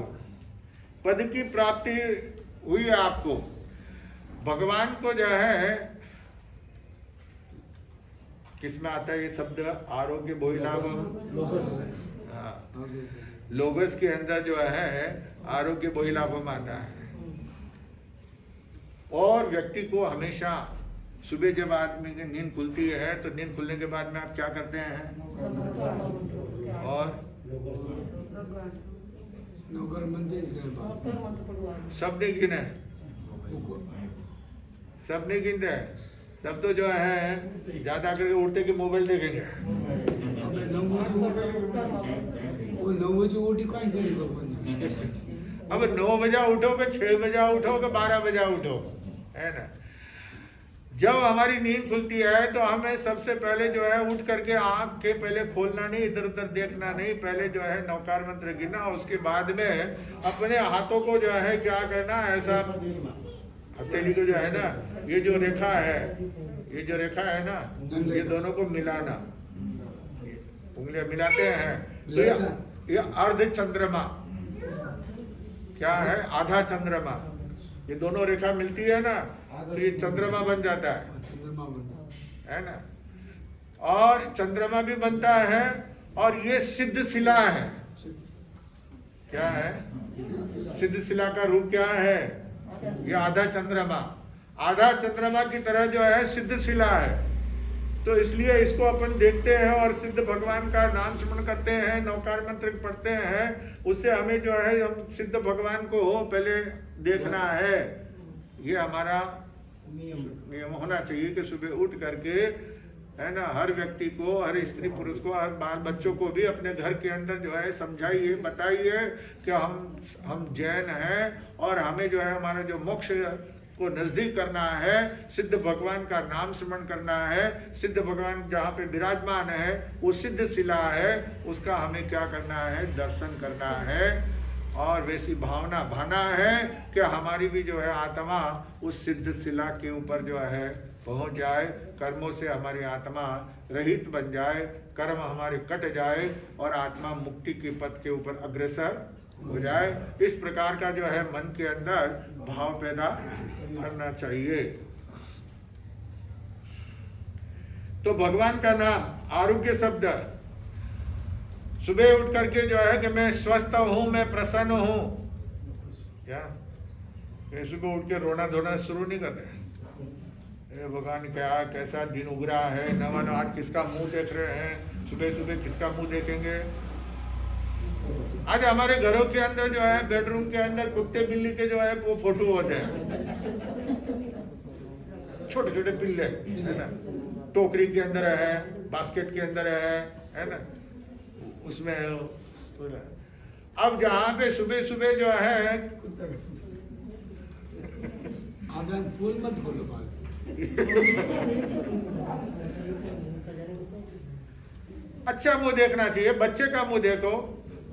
S1: पद की प्राप्ति हुई है आपको। भगवान को जो है किसमें आता है ये शब्द आरोग्य बोई लाभ, हाँ, लोगस के अंदर जो है आरोग्य बोई लाभम आता है। और व्यक्ति को हमेशा सुबह जब आदमी की नींद खुलती है तो नींद खुलने के बाद में आप क्या करते हैं, और सबने गिने, सबने गिनते, तब तो जो है ज्यादा करके उठते कि मोबाइल देखेंगे। अब 9 बजे उठो कि 6 बजे उठो कि 12 बजे उठो, है ना। जब हमारी नींद खुलती है तो हमें सबसे पहले जो है उठ करके आंख के पहले खोलना नहीं, इधर उधर देखना नहीं, पहले जो है नौकार मंत्र गिनना, उसके बाद में अपने हाथों को जो है क्या करना, ऐसा हथेली को जो है ना, ये जो रेखा है, ये जो रेखा है ना, ये दोनों को मिलाना, उंगलियां मिलाते हैं तो ये अर्ध चंद्रमा, क्या है, आधा चंद्रमा, ये दोनों रेखा मिलती है ना तो ये चंद्रमा बन जाता है ना। और चंद्रमा भी बनता है और ये सिद्ध शिला है, क्या है, सिद्ध शिला का रूप क्या है, ये आधा चंद्रमा, आधा चंद्रमा की तरह जो है सिद्ध शिला है। तो इसलिए इसको अपन देखते हैं और सिद्ध भगवान का नाम स्मरण करते हैं, नौकार मंत्र पढ़ते हैं, उससे हमें जो है हम सिद्ध भगवान को पहले देखना है। ये हमारा नियम होना चाहिए कि सुबह उठ करके, है ना, हर व्यक्ति को, हर स्त्री पुरुष को, हर बाल बच्चों को भी अपने घर के अंदर जो है समझाइए, बताइए कि हम जैन हैं और हमें जो है हमारा जो मोक्ष को नजदीक करना है, सिद्ध भगवान का नाम स्मरण करना है। सिद्ध भगवान जहाँ पे विराजमान है वो सिद्ध शिला है, उसका हमें क्या करना है, दर्शन करना है और वैसी भावना भाना है कि हमारी भी जो है आत्मा उस सिद्ध शिला के ऊपर जो है पहुंच जाए, कर्मों से हमारी आत्मा रहित बन जाए, कर्म हमारे कट जाए और आत्मा मुक्ति के पथ के ऊपर अग्रसर हो जाए। इस प्रकार का जो है मन के अंदर भाव पैदा करना चाहिए। तो भगवान का नाम, आरोग्य शब्द, सुबह उठ करके जो है कि मैं स्वस्थ हूं, मैं प्रसन्न हूं, क्या मैं सुबह उठ के रोना धोना शुरू नहीं करते, भगवान क्या कैसा दिन उगरा है, नवा आज किसका मुंह देख रहे हैं, सुबह सुबह किसका मुंह देखेंगे। आज हमारे घरों के अंदर जो है बेडरूम के अंदर कुत्ते बिल्ली के जो है वो फोटो होते हैं, छोटे छोटे पिल्ले, है ना, टोकरी के अंदर है, बास्केट के अंदर है ना, उसमें। अब जहाँ पे सुबह सुबह जो है फूल मत खोलो अच्छा मुंह देखना चाहिए, बच्चे का मुंह देखो,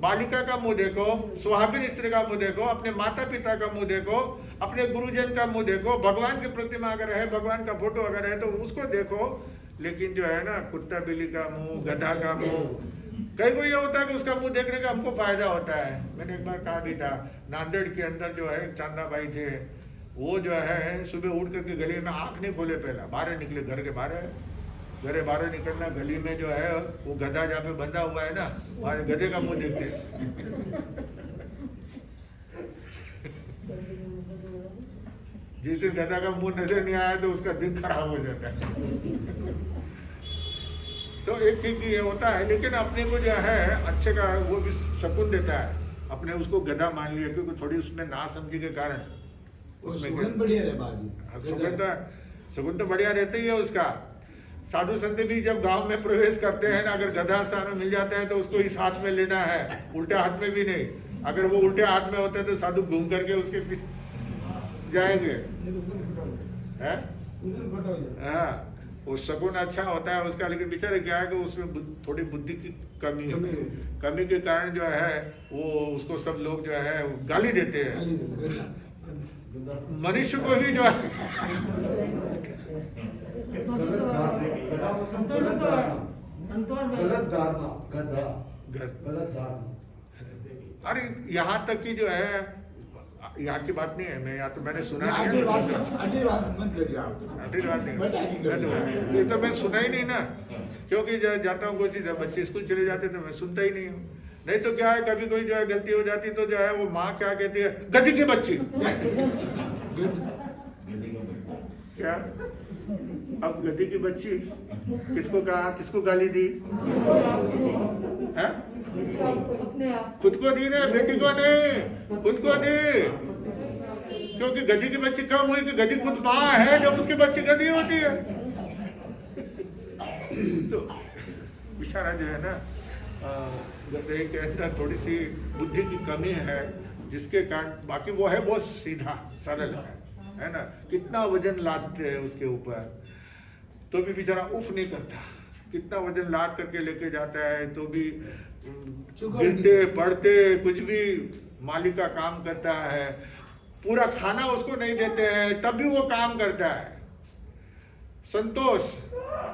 S1: बालिका का मुंह देखो, सुहागिन स्त्री का मुंह देखो, अपने माता पिता का मुंह देखो, अपने गुरुजन का मुंह देखो, भगवान की प्रतिमा अगर है, भगवान का फोटो अगर है तो उसको देखो। लेकिन जो है ना कुत्ता बिल्ली का मुंह, गधा का मुंह, कई को ये होता है कि उसका मुंह देखने का हमको फायदा होता है। मैंने एक बार कहा भी था, नांदेड़ के अंदर जो है चांदा भाई थे, वो जो है सुबह उठ करके गली में आंख नहीं खोले, पहला बाहर निकले, घर के बाहर निकलना, गली में जो है वो गधा जहाँ पे बंधा हुआ है ना, वहाँ गधे का मुंह देखते जिस दिन गधा का मुंह नजर नहीं आया तो उसका दिन खराब हो जाता है। तो एक ठीक ये होता है, लेकिन अपने को जो है अच्छे का वो भी सुकून देता है। अपने उसको गधा मान लिया क्योंकि थोड़ी उसमें ना समझी के कारण
S3: सुगंध बढ़िया रहे,
S1: सुगंध तो बढ़िया रहता ही है उसका। साधु संत भी जब गांव में प्रवेश करते हैं ना, अगर गधा सामने मिल जाता है तो उसको इस हाथ में लेना है, उल्टे हाथ में भी नहीं। अगर वो उल्टे हाथ में होते तो साधु घूम करके उसके पीछे जाएंगे। हाँ, वो शगुन अच्छा होता है उसका, लेकिन बेचारे क्या है कि उसमें थोड़ी बुद्धि की कमी है। कमी के कारण जो है वो उसको सब लोग जो है गाली देते हैं। मनुष्य को ही जो है अरे यहाँ तक कि जो है, यहाँ की बात नहीं है, मैं यहाँ तो मैंने सुना नहीं, ये तो मैं सुना ही नहीं ना, क्योंकि जाता हूँ कोई चीज़, बच्चे स्कूल चले जाते तो मैं सुनता ही नहीं हूँ। नहीं तो क्या है, कभी कोई जो है गलती हो जाती तो जो है वो माँ क्या कहती है, गधी की बच्ची। क्या अब गधी की बच्ची किसको कहा, किसको गाली दी? है खुद को दी ना, बेटी को नहीं, खुद को दी। क्योंकि गधी की बच्ची कब हुई कि गधी खुद माँ है, जब उसकी बच्ची गधी होती है। तो बेचारा जो है ना, गधे के अंदर थोड़ी सी बुद्धि की कमी है, जिसके कारण, बाकी वो है बहुत सीधा सरल है ना। कितना वजन लादते हैं उसके ऊपर तो भी बेचारा उफ नहीं करता। कितना वजन लाद करके लेके जाता है तो भी गिरते पड़ते कुछ भी मालिक का काम करता है। पूरा खाना उसको नहीं देते हैं तब भी वो काम करता है। संतोष,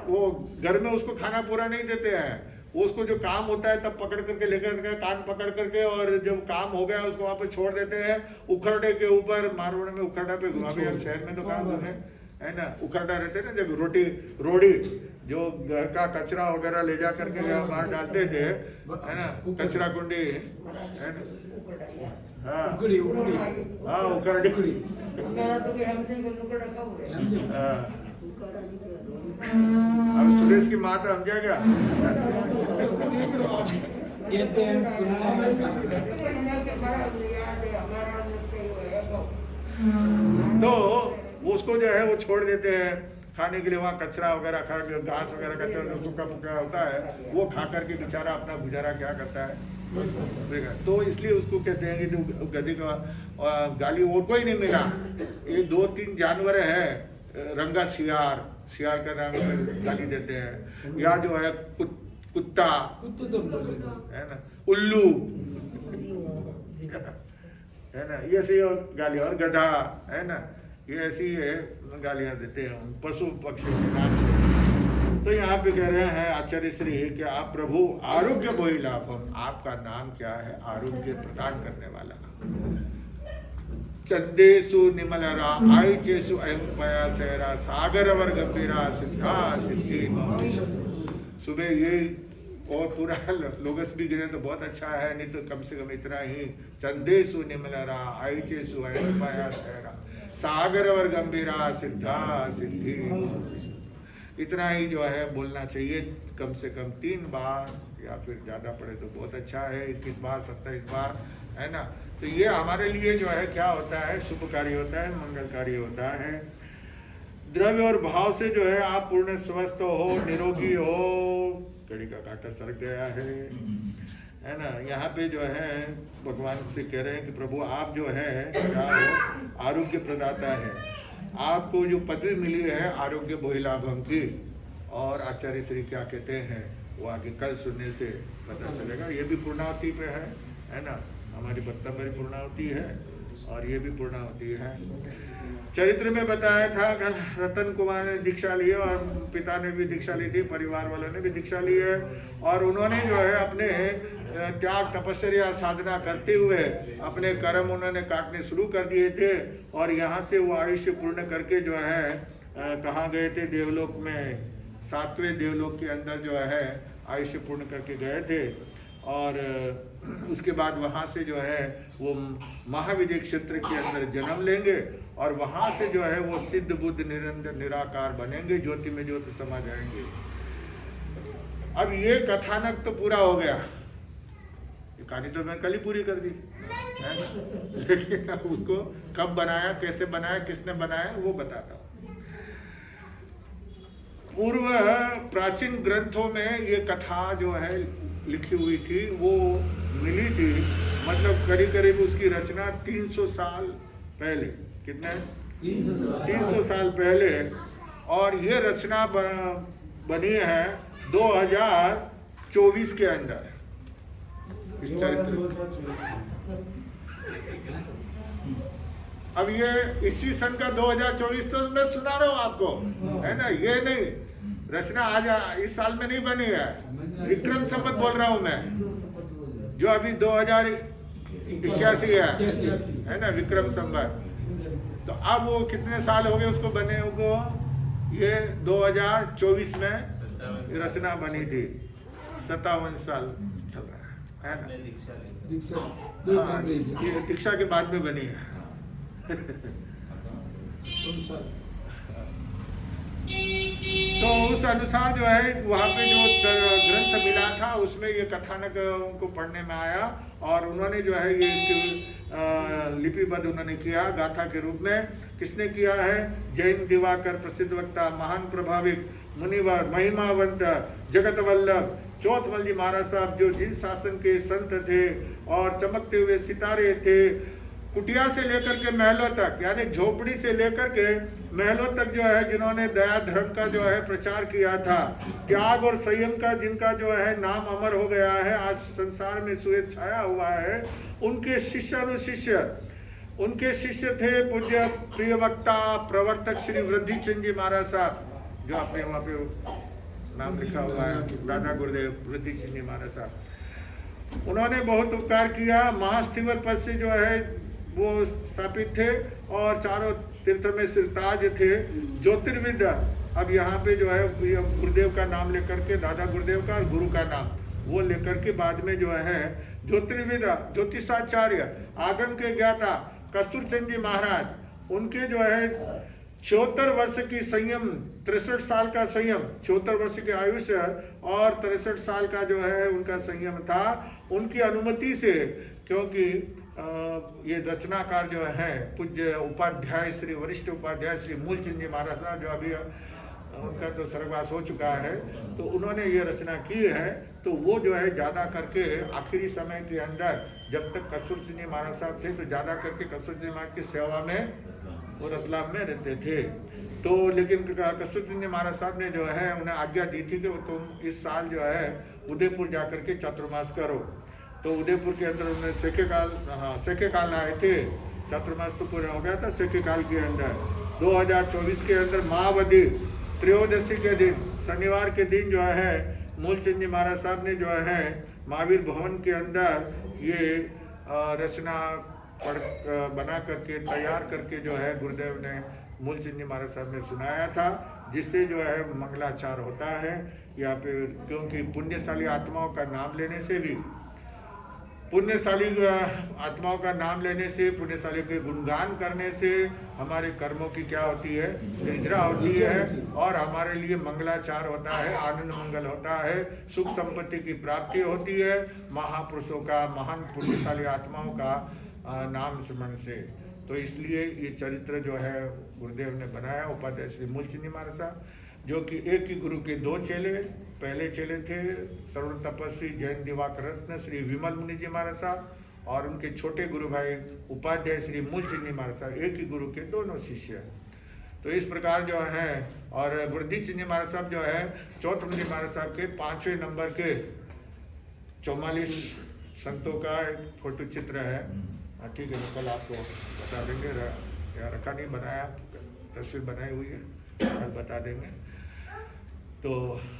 S1: वो घर में उसको खाना पूरा नहीं देते हैं, वो उसको जो काम होता है तब पकड़ करके लेकर के, कान पकड़ करके, और जब काम हो गया उसको वहां पे छोड़ देते हैं उखरडे के ऊपर। मारवाड़ में उखरडा पे घुमा, शहर में तो काम है ना, उखरडा रहते हैं ना, जब रोड़ी जो घर का कचरा वगैरह ले जा करके बाहर डालते थे, है ना, कचरा कुंडी, है ना। हाँ हाँ, उखरडी। अब सुरेश की माँ तो हम जाएगा। तो उसको जो है वो छोड़ देते हैं खाने के लिए, वहाँ कचरा वगैरह खा के, घास वगैरह कचरा जो सूखा फूका होता है वो खा करके बेचारा अपना गुजारा क्या करता है। तो इसलिए उसको कहते हैं कि गधी का गाली और कोई नहीं मिला। ये 2-3 जानवर है, रंगा शियार का नाम गाली देते हैं, या जो है कुत्ता है ना, उल्लू है ना, ये ऐसी गाली, और गधा है ना, ये ऐसी है गालियां देते हैं पशु पक्षी के नाम से। तो यहाँ पे कह रहे हैं आचार्य श्री कि आप प्रभु आरोग्य बोई लाभम, आपका नाम क्या है, आरोग्य प्रदान करने वाला। चंदेशु निमलरा आयचेशु अयं पयासेरा सागरवर गंभीरा सिद्धा सिद्धि। सुबह ये और पूरा लोगस भी गिरे तो बहुत अच्छा है, नहीं तो कम से कम इतना ही, चंदेशु निमलरा आयचेशु अयं पयासेरा सागरवर गंभीरा सिद्धा सिद्धि। इतना ही जो है बोलना चाहिए, कम से कम 3 बार, या फिर ज़्यादा पड़े तो बहुत अच्छा है 21 बार 27 बार, है ना। तो ये हमारे लिए जो है क्या होता है, शुभकारी होता है, मंगलकारी होता है। द्रव्य और भाव से जो है आप पूर्ण स्वस्थ हो, निरोगी हो। घड़ी का कांटा सरक गया है ना। यहाँ पे जो है भगवान से कह रहे हैं कि प्रभु आप जो है क्या हो, आरोग्य प्रदाता है। आपको जो पदवी मिली है आरोग्य बोहिलाभम की, और आचार्य श्री क्या कहते हैं वो आगे कल सुनने से पता चलेगा। ये भी पूर्णावती पे है ना, हमारी 72 पूर्णावती है, और ये भी पूर्णाहुति है। चरित्र में बताया था रतन कुमार ने दीक्षा ली है और पिता ने भी दीक्षा ली थी, परिवार वालों ने भी दीक्षा ली है, और उन्होंने जो है अपने त्याग तपस्या साधना करते हुए अपने कर्म उन्होंने काटने शुरू कर दिए थे, और यहाँ से वो आयुष्य पूर्ण करके जो है कहाँ गए थे, देवलोक में, 7वें देवलोक के अंदर जो है आयुष्य पूर्ण करके गए थे। और उसके बाद वहाँ से जो है वो महाविद्य क्षेत्र के अंदर जन्म लेंगे, और वहाँ से जो है वो सिद्ध बुद्ध निरंतर निराकार बनेंगे, ज्योति में ज्योति समा जाएंगे। अब ये कथानक तो पूरा हो गया, ये कहानी तो मैं कल ही पूरी कर दी है, लेकिन अब उसको कब बनाया, कैसे बनाया, किसने बनाया, वो बताता हूँ। पूर्व प्राचीन ग्रंथों में ये कथा जो है लिखी हुई थी, वो मिली थी, मतलब करीब करीब उसकी रचना 300 साल पहले, कितने 300 साल पहले, और ये रचना बनी है 2024 के अंदर। इस चरित्र अब ये इसी सन का 2024 तो मैं सुना रहा हूँ आपको, है ना, ये नहीं रचना आज इस साल में नहीं बनी है, विक्रम संवत बोल रहा हूँ मैं, जो अभी 2081 है ना, विक्रम संवत। तो अब वो कितने साल हो गए उसको बने को, ये 2024 में रचना बनी थी, 57 साल चल रहा है ना, दीक्षा के बाद में बनी है। तो उस अनुसार जो है वहाँ पे जो ग्रंथ मिला था उसमें ये कथानक उनको पढ़ने में आया, और उन्होंने जो है ये लिपिबद्ध उन्होंने किया गाथा के रूप में। किसने किया है? जैन दिवाकर, प्रसिद्ध वक्ता, महान प्रभाविक, मुनिवर, महिमावंत, जगत वल्लभ चौथमल जी महाराज साहब, जो जिन शासन के संत थे और चमकते हुए सितारे थे, कुटिया से लेकर के महलों तक, यानी झोपड़ी से लेकर के महलों तक जो है जिन्होंने दया धर्म का जो है प्रचार किया था, त्याग और संयम का जिनका जो है नाम अमर हो गया है, आज संसार में सुएज छाया हुआ है, उनके शिष्यानुशिष्य, उनके शिष्य थे पूज्य प्रिय वक्ता प्रवर्तक श्री वृद्धिचंद जी महाराज साहब, जो आपने वहाँ पे नाम लिखा हुआ है, दादा गुरुदेव वृद्धिचंद जी महाराज साहब। उन्होंने बहुत उपकार किया, महास्थिवर पद से जो है वो स्थापित थे, और चारों तीर्थ में सिरताज थे, ज्योतिर्विद। अब यहाँ पे जो है गुरुदेव का नाम लेकर के, दादा गुरुदेव का और गुरु का नाम वो लेकर के बाद में जो है ज्योतिर्विद, ज्योतिषाचार्य, आगम के ज्ञाता कस्तूरचंद जी महाराज, उनके जो है 74 वर्ष की संयम, 63 साल का संयम, 74 वर्ष की आयुष्य और 63 साल का जो है उनका संयम था, उनकी अनुमति से, क्योंकि ये रचनाकार जो है पूज्य उपाध्याय श्री वरिष्ठ उपाध्याय श्री मूलचंद जी महाराज साहब, जो अभी उनका तो स्वर्गवास हो चुका है, तो उन्होंने ये रचना की है। तो वो जो है ज़्यादा करके आखिरी समय के अंदर, जब तक कस्तूरचंद जी महाराज साहब थे, तो ज़्यादा करके कस्तूरचंद जी महाराज की सेवा में वो रतलाम में रहते थे। तो लेकिन कस्तूरचंद जी महाराज साहब ने जो है उन्हें आज्ञा दी थी कि तुम इस साल जो है उदयपुर जा करके चातुर्मास करो। तो उदयपुर के अंदर उन्होंने सेके काल आए थे, चातुर्मास तो पूरा हो गया था, सेके काल के अंदर 2024 के अंदर महावधि त्रयोदशी के दिन, शनिवार के दिन जो है मूलचंद जी महाराज साहब ने जो है महावीर भवन के अंदर ये रचना बना करके तैयार करके जो है गुरुदेव ने मूलचंद जी महाराज साहब ने सुनाया था, जिससे जो है मंगलाचार होता है या फिर, क्योंकि पुण्यशाली आत्माओं का नाम लेने से भी, पुण्यशाली आत्माओं का नाम लेने से, पुण्यशाली के गुणगान करने से हमारे कर्मों की क्या होती है, निर्जरा होती है, और हमारे लिए मंगलाचार होता है, आनंद मंगल होता है, सुख संपत्ति की प्राप्ति होती है, महापुरुषों का, महान पुण्यशाली आत्माओं का नाम स्मरण से। तो इसलिए ये चरित्र जो है गुरुदेव ने बनाया, उपाध्याय श्री मूलचंद जी महाराज साहब, जो कि एक ही गुरु के दो चेले, पहले चेले थे तरुण तपस्वी जैन दिवाकर रत्न श्री विमल मुनि जी महाराज साहब, और उनके छोटे गुरु भाई उपाध्याय श्री मूलचंद जी महाराज साहब, एक ही गुरु के दोनों शिष्य। तो इस प्रकार जो है, और वृद्धिचंद जी महाराज साहब जो है चौथमल जी महाराज साहब के 5वें नंबर के 44 संतों का एक फोटो चित्र है, हाँ ठीक है, तो कल आपको बता देंगे। या रखा नहीं, बनाया, तस्वीर बनाई हुई है, कल बता देंगे। तो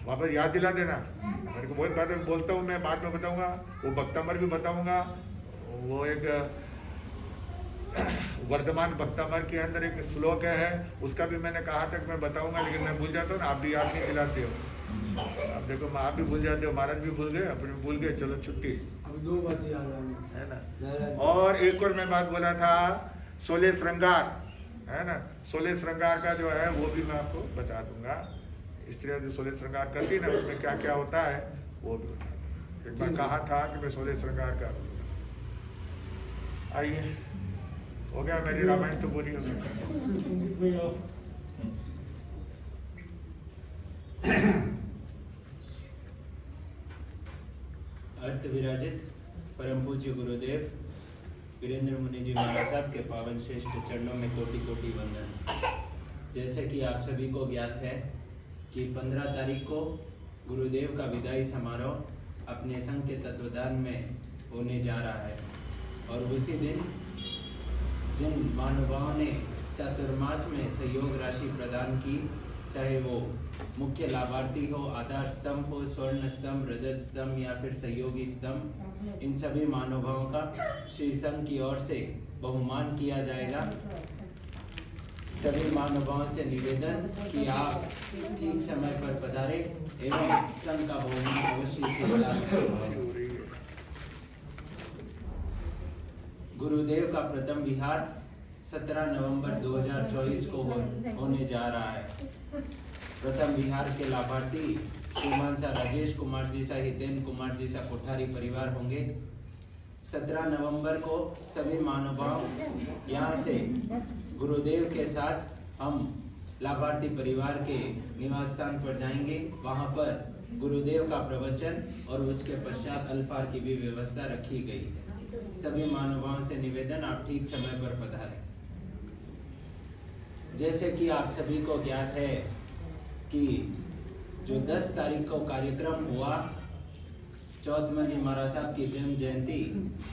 S1: वापस याद दिला देना मेरे को। बहुत बातें बोलता हूँ मैं, बाद में बताऊँगा। वो भक्तामर भी बताऊँगा। वो एक वर्धमान भक्तामर के अंदर एक श्लोक है, उसका भी मैंने कहा था कि मैं बताऊँगा, लेकिन मैं भूल जाता हूँ ना, आप भी याद नहीं दिलाते हो। अब देखो, आप भी भूल जाते हो, महाराज भी भूल गए, अपने भूल गए, चलो छुट्टी।
S3: अब 2 बातें याद आ गई
S1: है ना। और एक और मैं बात बोला था, 16 श्रृंगार है ना, 16 श्रृंगार का जो है वो भी मैं आपको बता दूंगा। स्त्रियाँ जो 16 श्रृंगार करती ना, उसमें क्या क्या होता है वो भी बता दूंगा। एक बार कहा था कि मैं 16 श्रृंगार का। आइए, हो गया, मेरी रामायण तो पूरी हो गई।
S4: अर्थ विराजित परम पूज्य गुरुदेव वीरेंद्र मुनि जी महाराज साहब के पावन श्रेष्ठ चरणों में कोटि कोटि वंदन। जैसे कि आप सभी को ज्ञात है कि 15 तारीख को गुरुदेव का विदाई समारोह अपने संघ के तत्वदान में होने जा रहा है, और उसी दिन जिन महानुभावों ने चातुर्मास में सहयोग राशि प्रदान की, चाहे वो मुख्य लाभार्थी हो, आधार स्तंभ हो, स्वर्ण स्तंभ, रजत स्तंभ या फिर सहयोगी स्तंभ, इन सभी महानुभावों का श्री संघ की ओर से बहुमान किया जाएगा। सभी महानुभावों से निवेदन कि आप ठीक समय पर पधारे एवं संघ का बहुमान अवश्य स्वीकार करें। गुरुदेव का प्रथम विहार 17 नवंबर 2024 को होने जा रहा है। प्रथम विहार के लाभार्थी श्रीमान सा राजेश कुमार जी सा, हितेन कुमार जी सा कोठारी परिवार होंगे। 17 नवंबर को सभी महानुभाव यहाँ से गुरुदेव के साथ हम लाभार्थी परिवार के निवास स्थान पर जाएंगे। वहाँ पर गुरुदेव का प्रवचन और उसके पश्चात अल्पाहार की भी व्यवस्था रखी गई है। सभी महानुभावों से निवेदन, आप ठीक समय पर पधारें। जैसे कि आप सभी को ज्ञात है कि जो 10 तारीख को कार्यक्रम हुआ चौथमनी महाराज साहब की जन्म जयंती,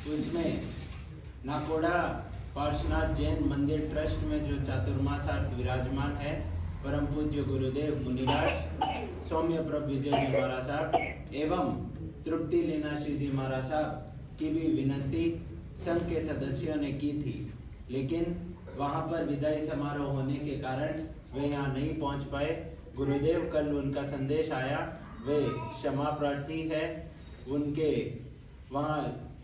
S4: उसमें नाकोड़ा पार्श्वनाथ जैन मंदिर ट्रस्ट में जो चातुर्मासार्थ विराजमान है परम पूज्य गुरुदेव मुनिराज सौम्य प्रभ विजय जी महाराज साहब एवं तृप्ति लीना श्री जी महाराज साहब की भी विनती संघ के सदस्यों ने की थी, लेकिन वहां पर विदाई समारोह होने के कारण वे यहाँ नहीं पहुंच पाए। गुरुदेव कल उनका संदेश आया, वे क्षमा प्रार्थी है, उनके वहाँ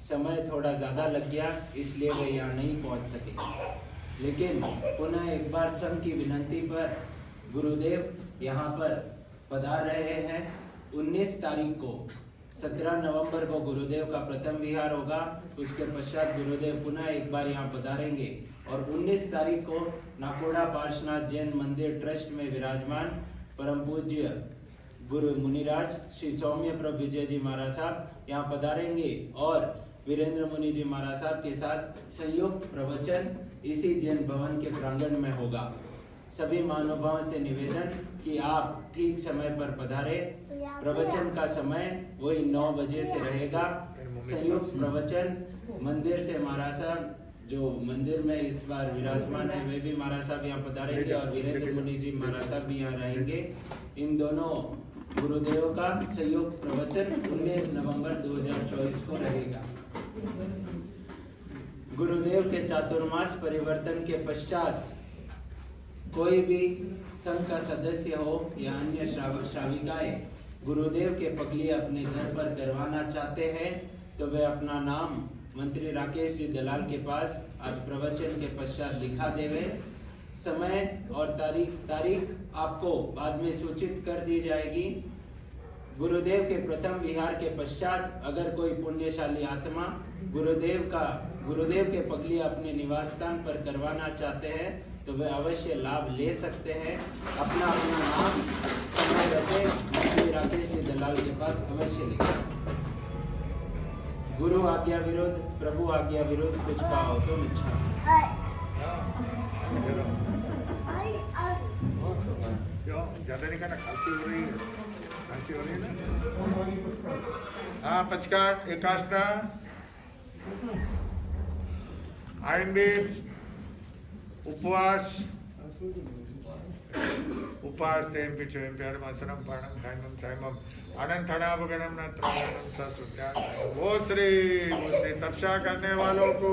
S4: समय थोड़ा ज़्यादा लग गया, इसलिए वे यहाँ नहीं पहुँच सके। लेकिन पुनः एक बार संघ की विनती पर गुरुदेव यहाँ पर पधार रहे हैं। 19 तारीख को 17 नवंबर को गुरुदेव का प्रथम विहार होगा, उसके पश्चात गुरुदेव पुनः एक बार यहाँ पधारेंगे और 19 तारीख को नाकोड़ा पार्श्वनाथ जैन मंदिर ट्रस्ट में विराजमान परम पूज्य गुरु मुनिराज श्री सौम्य प्रभ विजय जी महाराज साहब यहाँ पधारेंगे और वीरेंद्र मुनि जी महाराज साहब के साथ संयुक्त प्रवचन इसी जैन भवन के प्रांगण में होगा। सभी महानुभावों से निवेदन कि आप ठीक समय पर पधारे। प्रवचन का समय वही 9 बजे से रहेगा। संयुक्त प्रवचन मंदिर से महाराज साहब जो मंदिर में इस बार विराजमान है वे भी महाराज साहब यहाँ पधारेंगे और वीरेंद्र मुनि जी महाराज साहब भी यहाँ रहेंगे। इन दोनों गुरुदेव का संयुक्त प्रवचन 19 नवंबर 2024 को रहेगा। गुरुदेव के चातुर्मास परिवर्तन के पश्चात कोई भी संघ का सदस्य हो या अन्य श्रावक श्राविकाएं गुरुदेव के पगली अपने घर पर करवाना चाहते हैं तो वे अपना नाम मंत्री राकेश जी दलाल के पास आज प्रवचन के पश्चात लिखा देवे। समय और तारीख आपको बाद में सूचित कर दी जाएगी। गुरुदेव के प्रथम विहार के पश्चात अगर कोई पुण्यशाली आत्मा गुरुदेव के पगली अपने निवास स्थान पर करवाना चाहते हैं तो वे अवश्य लाभ ले सकते हैं। अपना नाम समय रखे मंत्री राकेश जी दलाल के पास अवश्य लिखें। गुरु आज्ञा विरुद्ध प्रभु आज्ञा विरुद्ध कुछ कहो तो इच्छा
S1: ज्यादा नहीं करना, खांसी हो रही है ना। हाँ, पचकार एकाष्टा आइंबे उपवास उपास तेम पिछोम प्यार मसनम पाणम खाइमम साइमम अनंतणावगणम नत्रागणम ससुत्यान। वो श्री तपस्या करने वालों को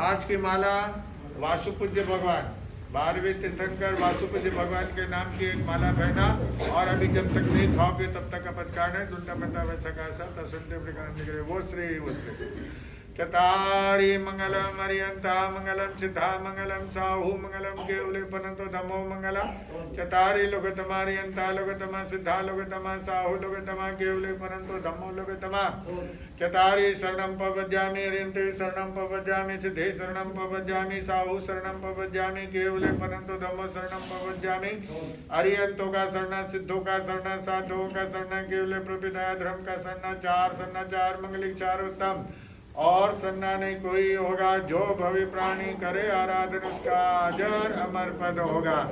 S1: आज की माला वासुपूज्य भगवान 12वें तीर्थंकर वासुपूज्य भगवान के नाम की एक माला पहना और अभी जब तक नहीं खाओगे तब तक अपत्कार है दुंडा बंदा वैसा का तसंते वो श्री चतारी मंगलम अरियंता मंगलम सिद्धा मंगलम साहू मंगलम केवले पनंतो धमो मंगलम चतारी लोकतमा अरियंता लोकतमा सिद्धा लोकतमा साहू लोकतमा केवले पनंतो धमो लोकतमा चतारी शरणम पवज्जामि अरियंते शरणम पवज्जामि सिद्धे शरणम पवज्जामि साहू शरणम पवज्जामि केवले पनंतो धमो शरणम पवज्जामि अरियंतों का शरण सिद्धों का शरण साधुओं का शरण केवले प्रभुदया धर्म का शरण चार मंगलिक चार उत्तम और सन्ना नहीं कोई होगा जो भवि प्राणी करे आराधन उसका अजर अमर पद होगा।